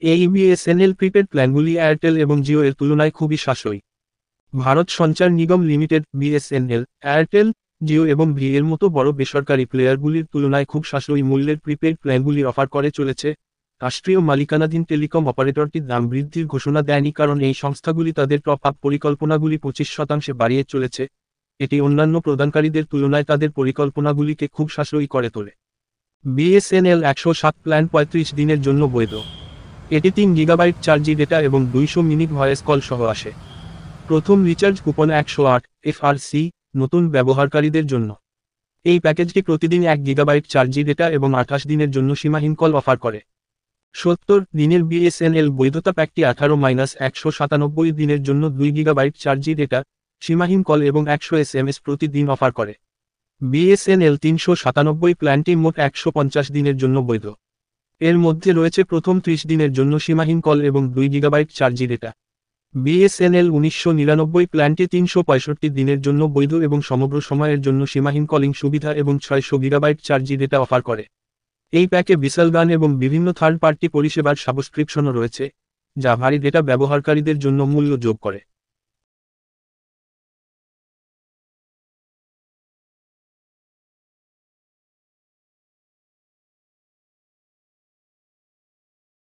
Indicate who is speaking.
Speaker 1: এই BSNL prepaid প্ল্যানগুলি Airtel এবং জিও এর তুলনায় খুবই সাশ্রয়ী। ভারত সঞ্চার নিগম লিমিটেড বিএসএনএল, এয়ারটেল, জিও এবং ভি এর মতো বড় বেসরকারি প্লেয়ারগুলির তুলনায় খুব সাশ্রয়ী মূল্যের প্রিপেড প্ল্যানগুলি অফার করে চলেছে। রাষ্ট্রীয় মালিকানাধীন টেলিকম অপারেটরটি দাম বৃদ্ধির ঘোষণা দেয়নি, কারণ এই সংস্থাগুলি তাদের টপ আপ পরিকল্পনাগুলি 25% বাড়িয়ে চলেছে। এটি অন্যান্য প্রদানকারীদের তুলনায় তাদের পরিকল্পনাগুলিকে খুব সাশ্রয়ী করে তোলে। বিএসএনএল 107 প্ল্যান 35 দিনের জন্য বৈধ। এটি 3 গিগাবাইট 4G ডেটা এবং 200 মিনিট ভয়েস কল সহ আসে। প্রথম রিচার্জ কুপন 108 FRC নতুন ব্যবহারকারীদের জন্য। এই প্যাকেজটি প্রতিদিন 1 গিগাবাইট 4G ডেটা এবং 28 দিনের জন্য সীমাহীন কল অফার করে। 70 দিনের বিএসএনএল বৈধতা প্যাকটি 18-197 দিনের জন্য 2 গিগাবাইট 4G ডেটা, সীমাহীন কল এবং 100 SMS প্রতিদিন অফার করে। বিএসএনএল 397 প্ল্যানটি মোট 150 দিনের জন্য বৈধ। এর মধ্যে রয়েছে প্রথম 30 দিনের জন্য সীমাহীন কল এবং 2 গিগাবাইট 4G ডেটা। বিএসএনএল 1999 প্ল্যানটি 365 দিনের জন্য বৈধ এবং সমগ্র সময়ের জন্য সীমাহীন কলিং সুবিধা এবং 600 গিগাবাইট 4G ডেটা অফার করে। এই প্যাকে বিশাল গান এবং বিভিন্ন থার্ড পার্টি পরিষেবার সাবস্ক্রিপশনও রয়েছে, যা ভারী ডেটা ব্যবহারকারীদের জন্য মূল্য যোগ করে।